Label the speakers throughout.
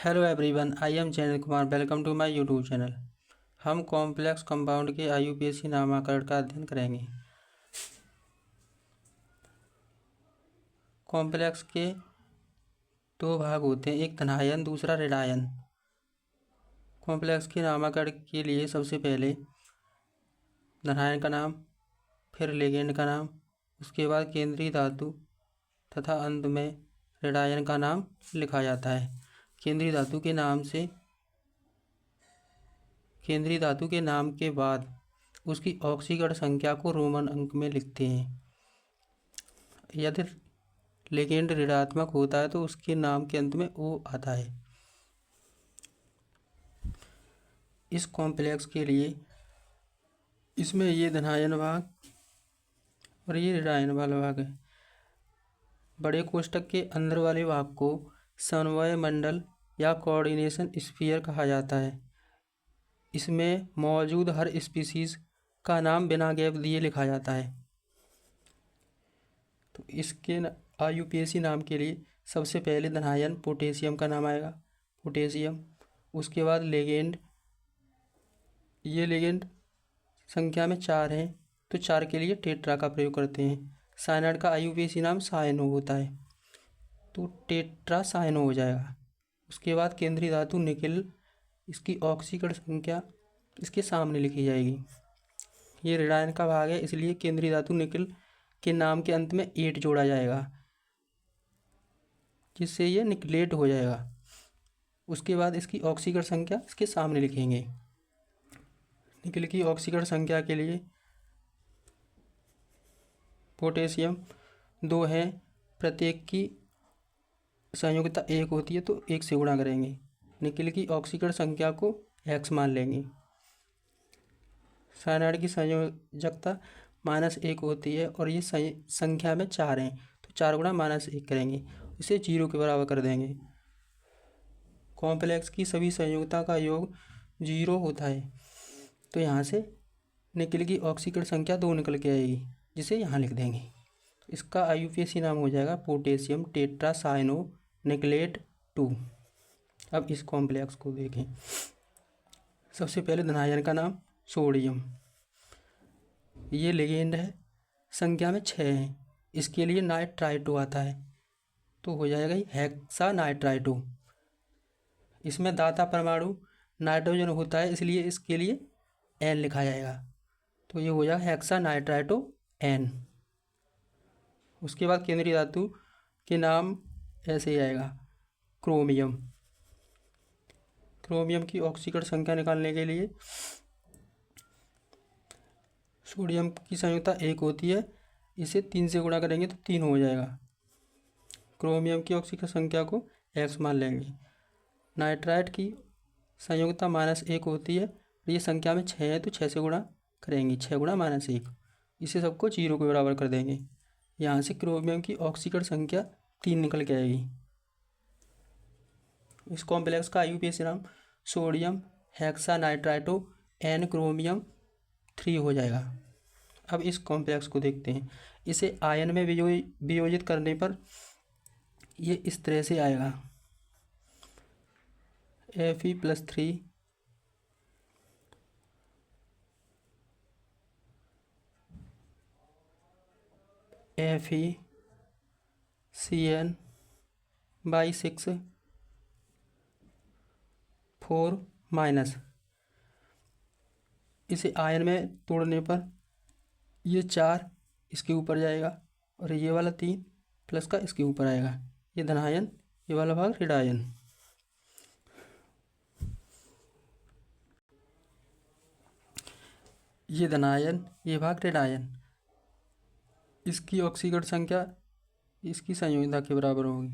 Speaker 1: Hello everyone, I am Jain Kumar. Welcome to my YouTube channel. हम complex compound के IUPAC नामकरण का अध्ययन करेंगे। कॉम्प्लेक्स के दो भाग होते हैं, एक धनायन दूसरा ऋणायन। कॉम्प्लेक्स के नामकरण के लिए सबसे पहले धनायन का नाम, फिर लिगेंड का नाम, उसके बाद केंद्रीय धातु तथा अंत में ऋणायन का नाम लिखा जाता है। केंद्रीय धातु के नाम के बाद उसकी ऑक्सीकरण संख्या को रोमन अंक में लिखते हैं। यदि लिगेंड ऋणात्मक होता है तो उसके नाम के अंत में ओ आता है। इस कॉम्प्लेक्स के लिए इसमें ये धनायन भाग और ये ऋणायन वाला भाग है। बड़े कोष्ठक के अंदर वाले भाग को समन्वय मंडल या कोऑर्डिनेशन स्फीयर कहा जाता है। इसमें मौजूद हर स्पीशीज का नाम बिना गैप दिए लिखा जाता है। तो इसके आईयूपीएसी नाम के लिए सबसे पहले धनायन पोटेशियम का नाम आएगा, पोटेशियम। उसके बाद लिगेंड, ये लिगेंड संख्या में 4 हैं तो 4 के लिए टेट्रा का प्रयोग करते हैं। साइनाइड का आईयूपीएसी नाम साइनो होता है तो टेट्रा साइनो हो जाएगा। उसके बाद केंद्रीय धातु निकेल, इसकी ऑक्सीकरण संख्या इसके सामने लिखी जाएगी। ये ऋणायन का भाग है, इसलिए केंद्रीय धातु निकेल के नाम के अंत में 8 जोड़ा जाएगा जिससे ये निकलेट हो जाएगा। उसके बाद इसकी ऑक्सीकरण संख्या इसके सामने लिखेंगे। निकेल की ऑक्सीकरण संख्या के लिए पोटेशियम 2 है, प्रत्येक की संयोगिता 1 होती है तो 1 से गुणा करेंगे। निकेल की ऑक्सीकरण संख्या को x मान लेंगे। साइनाइड की संयोजकता -1 होती है और ये संख्या में 4 हैं तो 4 गुणा -1 करेंगे, इसे 0 के बराबर कर देंगे। कॉम्प्लेक्स की सभी संयोगिता का योग 0 होता है तो यहाँ से निकेल की ऑक्सीकरण संख्या 2 निकल के आएगी जिसे यहाँ लिख देंगे। इसका आईयूपीएसी नाम हो जाएगा पोटेशियम टेट्रा साइनो निकलेट 2। अब इस कॉम्प्लेक्स को देखें। सबसे पहले धनायन का नाम सोडियम, ये लिगेंड है, संख्या में 6 है, इसके लिए नाइट्राइटो आता है तो हो जाएगा हेक्सा नाइट्राइटो। इसमें दाता परमाणु नाइट्रोजन होता है इसलिए इसके लिए N लिखा जाएगा तो ये हो जाएगा हेक्सा नाइट्राइटो N। उसके बाद केंद्रीय धातु के नाम ऐसे ही आएगा, क्रोमियम। क्रोमियम की ऑक्सीकरण संख्या निकालने के लिए सोडियम की संयोगिता 1 होती है, इसे 3 से गुणा करेंगे तो 3 हो जाएगा। क्रोमियम की ऑक्सीकरण संख्या को x मान लेंगे। नाइट्राइट की संयोगिता -1 होती है, ये संख्या में 6 है तो 6 से गुणा करेंगे, 6 गुणा -1, इसे सबको 0 के बराबर कर देंगे। यहाँ से क्रोमियम की ऑक्सीकरण संख्या 3 निकल के आएगी। इस कॉम्प्लेक्स का आईयूपीएसी नाम sodium hexa nitrito N chromium 3 हो जाएगा। अब इस कॉम्प्लेक्स को देखते हैं। इसे आयन में वियोजित करने पर ये इस तरह से आएगा, Fe+3 FeCN/6 4-। इसे आयन में तोड़ने पर ये 4 इसके ऊपर जाएगा और ये वाला 3 प्लस का इसके ऊपर आएगा। ये धनायन, ये वाला भाग ऋणायन। ये धनायन, ये भाग ऋणायन। इसकी ऑक्सीकरण संख्या इसकी संयोगिता के बराबर होगी।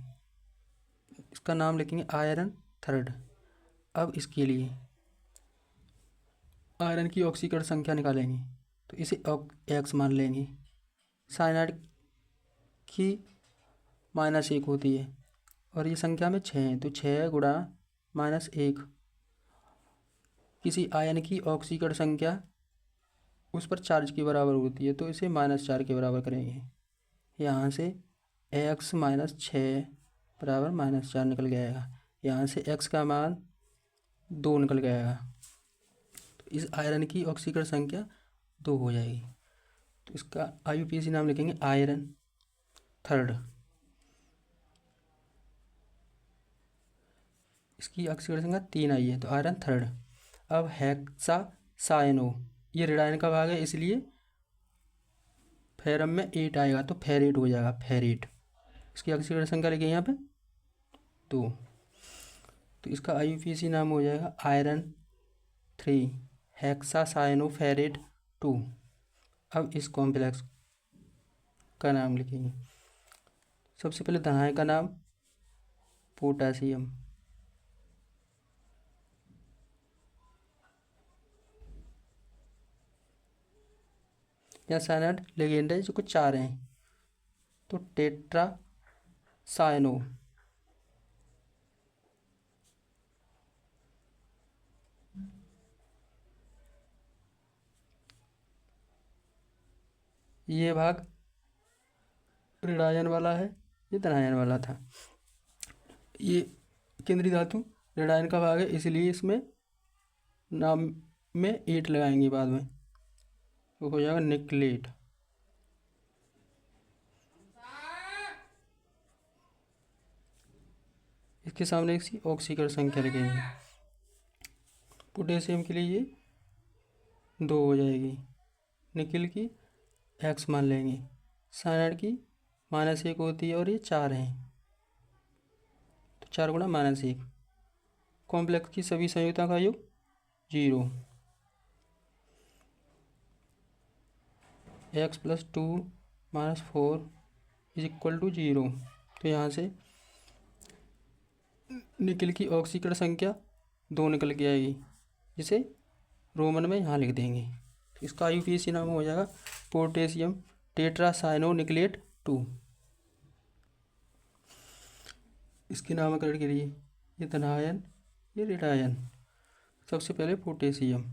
Speaker 1: इसका नाम लिखेंगे आयरन 3rd। अब इसके लिए आयरन की ऑक्सीकरण संख्या निकालेंगे तो इसे x मान लेंगे। साइनाइड की -1 होती है और ये संख्या में 6 है तो 6 गुणा -1, किसी आयन की ऑक्सीकरण संख्या उस पर चार्ज के बराबर होती है तो इसे -4 के बराबर करेंगे। यहाँ से x - 6 बराबर -4 निकल के आएगा। यहाँ से x का मान 2 निकल के आएगा। तो इस आयरन की ऑक्सीकरण संख्या 2 हो जाएगी। तो इसका IUPAC नाम लिखेंगे आयरन थर्ड। इसकी ऑक्सीकरण संख्या 3 आई है, तो आयरन थर्ड। अब हेक्सा साइनो, ये ऋण आयन का भाग है, इसलिए फेरम में 8 आएगा, तो फेरेट हो जाएगा, फेरेट। इसकी ऑक्सीकरण संख्या लिखेंगे यहाँ पे 2। तो इसका IUPAC नाम हो जाएगा आयरन 3 हेक्सा साइनो फेरेट 2। अब इस कॉम्प्लेक्स का नाम लिखेंगे। सबसे पहले धनायन का नाम पोटेशियम। यहाँ साइनाइड लिगेंड है जो कुछ 4 हैं, तो टेट्रा साइनो। ये भाग ऋण आयन वाला है, ये धनायन वाला था। ये केंद्रीय धातु ऋण आयन का भाग है, इसलिए इसमें नाम में 8 लगाएंगे बाद में, तो हो जाएगा निकलेट। इसके सामने इसकी ऑक्सीकरण संख्या लिखेंगे। पोटेशियम के लिए ये 2 हो जाएगी, निकिल की x मान लेंगे, साइनाइड की -1 होती है और ये 4 हैं, तो 4 गुणा -1। कॉम्प्लेक्स की सभी संयुक्तों का योग 0। x + 2 - 4 = 0। तो यहाँ से निकिल की ऑक्सीकरण संख्या 2 निकल के आएगी, जिसे रोमन में यहाँ लिख देंगे। तो इसका IUPAC नाम हो जाएगा पोटेशियम टेट्रासाइनो निकलेट 2। इसके नामकरण के लिए ये धनायन, ये ऋण आयन। सबसे पहले पोटेशियम,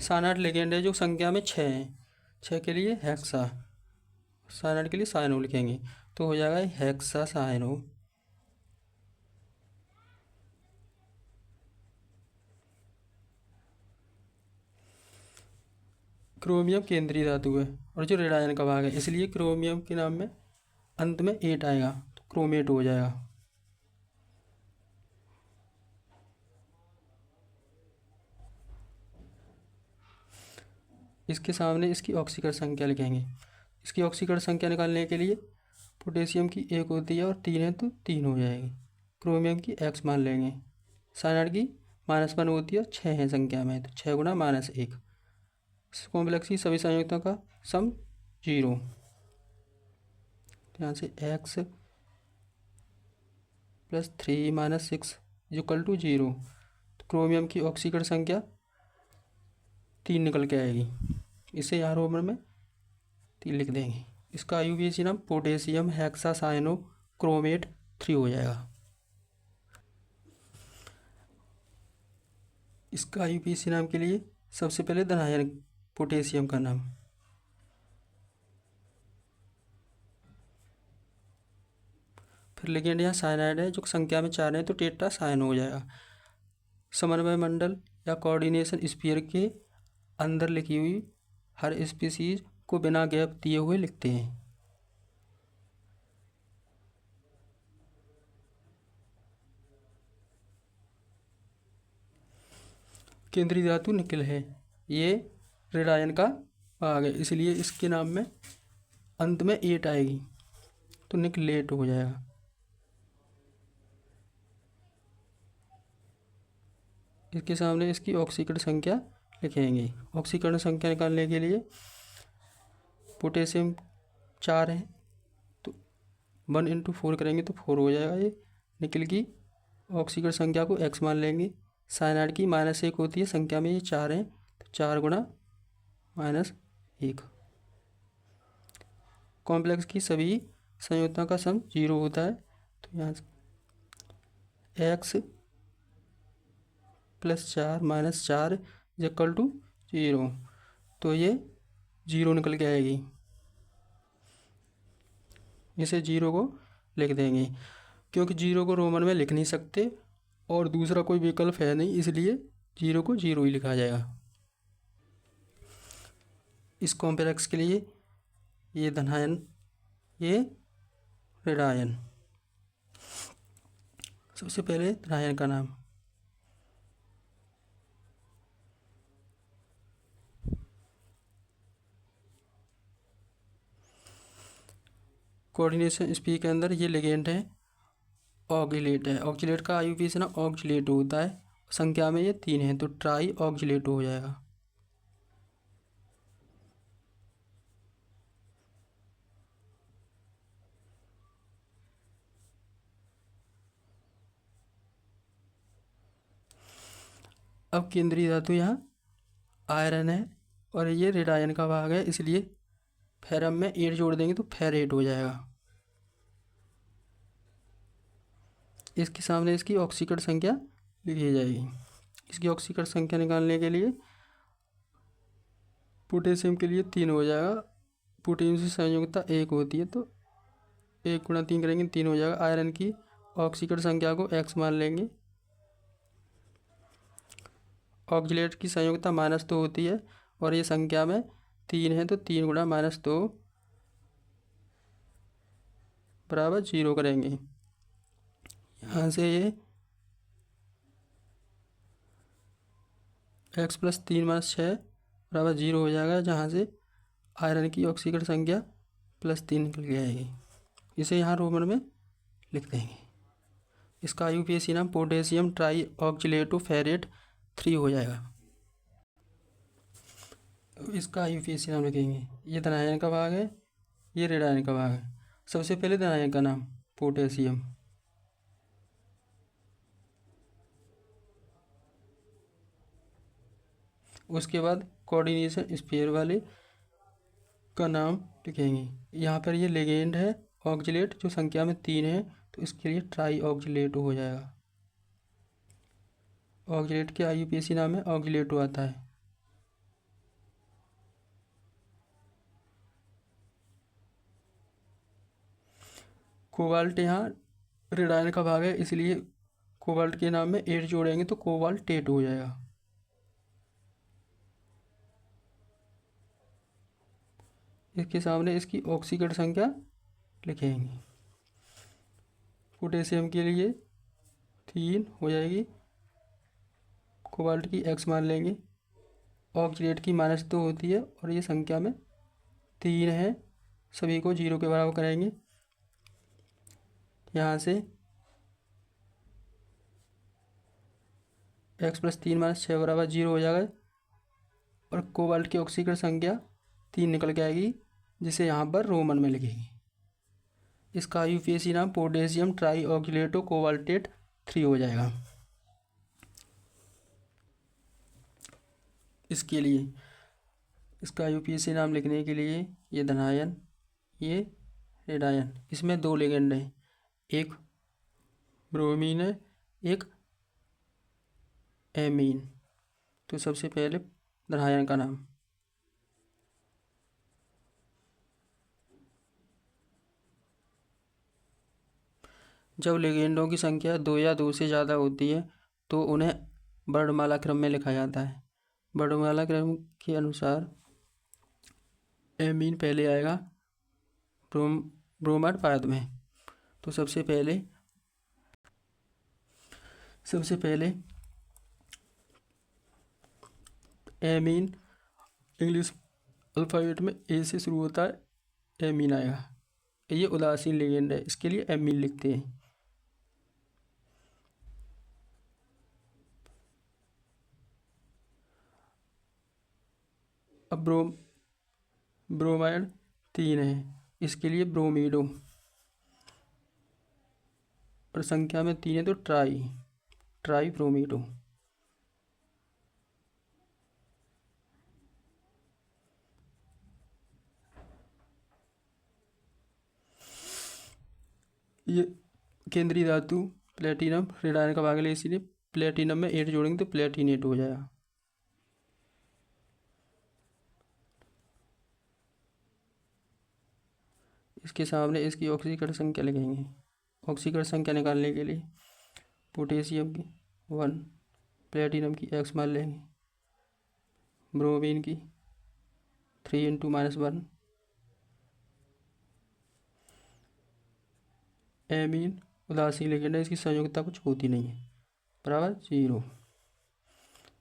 Speaker 1: साइनाइड लिगेंड है जो संख्या में 6 हैं, 6 के लिए हेक्सा, साइनाइड के लिए साइनो लिखेंगे, तो हो जाएगा हेक्सा साइनो। क्रोमियम केंद्रीय धातु है और जो ऋण आयन का भाग है, इसलिए क्रोमियम के नाम में अंत में 8 आएगा, तो क्रोमेट हो जाएगा। इसके सामने इसकी ऑक्सीकरण संख्या लिखेंगे। इसकी ऑक्सीकरण संख्या निकालने के लिए पोटेशियम की 1 होती है और 3 है, तो 3 हो जाएगी। क्रोमियम की x मान लेंगे, साइनाइड की -1 होती है और 6 है संख्या में, तो 6 गुणा -1। कॉम्प्लेक्स की सभी संयुक्तों का सम 0। यहाँ से x + 3 - 6 = 0। तो क्रोमियम की ऑक्सीकरण संख्या 3 निकल के आएगी, इसे यहाँ रोमन में 3 लिख देंगे। इसका IUPAC नाम पोटेशियम हेक्सासाइनो क्रोमेट 3 हो जाएगा। इसका IUPAC नाम के लिए सबसे पहले धनायन पोटेशियम का नाम, फिर लिगेंड यहाँ साइनाइड है जो संख्या में 4 है, तो टेट्रा साइन हो जाएगा। समन्वय मंडल या कोऑर्डिनेशन स्फीयर के अंदर लिखी हुई हर स्पीसीज को बिना गैप दिए हुए लिखते हैं। केंद्रीय धातु निकिल है, ये ऋण आयन का भाग है, इसलिए इसके नाम में अंत में 8 आएगी, तो निकलेट हो जाएगा। इसके सामने इसकी ऑक्सीकरण संख्या लिखेंगे। ऑक्सीकरण संख्या निकालने के लिए पोटेशियम 4 है, तो 1 × 4 करेंगे तो 4 हो जाएगा। ये निकिल की ऑक्सीकरण संख्या को x मान लेंगे, साइनाइड की -1 होती है संख्या में, ये 4 हैं, तो 4 गुणा -1। कॉम्प्लेक्स की सभी संयुक्तों का सम 0 होता है, तो यहाँ x + 4 - 4 = 0, तो ये 0 निकल के आएगी। इसे 0 को लिख देंगे, क्योंकि 0 को रोमन में लिख नहीं सकते और दूसरा कोई विकल्प है नहीं, इसलिए 0 को 0 ही लिखा जाएगा। इस कॉम्प्लेक्स के लिए ये धनायन, ये ऋणायन। सबसे पहले धनायन का नाम, कोऑर्डिनेशन स्पीड के अंदर ये लिगेंड है, ऑक्जिलेट है। ऑक्जिलेट का आईयूपीएसी ना ऑक्जिलेट होता है, संख्या में ये 3 है, तो ट्राई ऑक्जिलेट हो जाएगा। अब केंद्रीय धातु यहाँ आयरन है और ये रेडायन का भाग है, इसलिए फेरम में 8 जोड़ देंगे तो फेरेट हो जाएगा। इसके सामने इसकी ऑक्सीकरण संख्या लिखी जाएगी। इसकी ऑक्सीकरण संख्या निकालने के लिए पोटेशियम के लिए 3 हो जाएगा, पोटेशियम से संयोजकता 1 होती है, तो 1 गुणा 3 करेंगे 3 हो जाएगा। आयरन की ऑक्सीकरण संख्या को x मान लेंगे। ऑक्जिलेट की संयोजकता -2 होती है और ये संख्या में 3 है, तो 3 गुणा -2 बराबर 0 करेंगे। यहाँ से ये x + 3 - 6 बराबर 0 हो जाएगा, जहाँ से आयरन की ऑक्सीकरण संख्या +3 निकल के आएगी। इसे यहाँ रोमन में लिख देंगे। इसका आईयूपीएसी नाम पोटेशियम ट्राई ऑक्जिलेटो फेरेट 3 हो जाएगा। इसका आईयूपीएसी नाम लिखेंगे। ये धनायन का भाग है, ये ऋणायन का भाग है। सबसे पहले धनायन का नाम पोटेशियम, उसके बाद कोऑर्डिनेशन स्फीयर वाले का नाम लिखेंगे। यहाँ पर ये लिगेंड है ऑक्जिलेट, जो संख्या में 3 है, तो इसके लिए ट्राई ऑक्जिलेटो हो जाएगा। ऑक्जिलेट के आईयूपीएसी नाम में ऑक्जिलेटो आता है। कोबाल्ट यहाँ ऋणायन का भाग है, इसलिए कोबाल्ट के नाम में 8 जोड़ेंगे तो कोबाल्टेट हो जाएगा। इसके सामने इसकी ऑक्सीकरण संख्या लिखेंगे। पोटेशियम के लिए 3 हो जाएगी, कोबाल्ट की x मान लेंगे। ऑक्जिलेट की -2 होती है और ये संख्या में 3 है, सभी को 0 के बराबर करेंगे। यहाँ से x + 3 - 6 बराबर 0 हो जाएगा और कोबाल्ट की ऑक्सीकरण संख्या 3 निकल के आएगी, जिसे यहाँ पर रोमन में लिखेंगे। इसका आईयूपीएसी नाम पोटेशियम ट्राई ऑक्जिलेटो कोबाल्टेट 3 हो जाएगा। इसके लिए इसका आईयूपीएसी नाम लिखने के लिए ये धनायन, ये ऋणायन, इसमें 2 लिगेंड हैं, एक ब्रोमीन है, एक एमीन। तो सबसे पहले धनायन का नाम, जब लिगेंडों की संख्या 2 या 2 से ज़्यादा होती है तो उन्हें वर्णमाला क्रम में लिखा जाता है। वर्णमाला क्रम के अनुसार एमीन पहले आएगा, ब्रोमाइड बाद में। तो सबसे पहले एमीन इंग्लिश अल्फ़ाबेट में ए से शुरू होता है, एमीन आएगा। ये उदासीन लिगेंड है, इसके लिए एमीन लिखते हैं। अब ब्रोमाइड 3 है, इसके लिए ब्रोमीडो, और संख्या में 3 है तो ट्राई ब्रोमीडो। ये केंद्रीय धातु प्लेटिनम ऋणायन का भाग है, इसीलिए प्लेटिनम में 8 जोड़ेंगे तो प्लेटिनेट हो जाएगा। इसके सामने इसकी ऑक्सीकरण संख्या लिखेंगे। ऑक्सीकरण संख्या निकालने के लिए पोटेशियम की 1, प्लेटिनम की x मान लेंगे, ब्रोमीन की 3 × -1, एमीन उदासीन लिखेंगे, इसकी संयोगिता कुछ होती नहीं है, बराबर 0।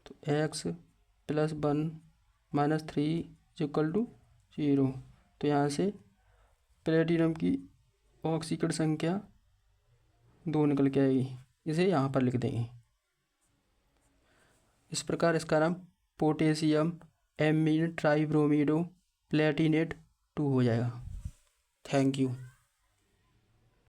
Speaker 1: तो x + 1 - 3 = 0। तो यहाँ से प्लेटिनम की ऑक्सीकरण संख्या 2 निकल के आएगी, इसे यहाँ पर लिख देंगे। इस प्रकार इसका नाम पोटेशियम एमीन ट्राइब्रोमिडो प्लेटिनेट 2 हो जाएगा। Thank you.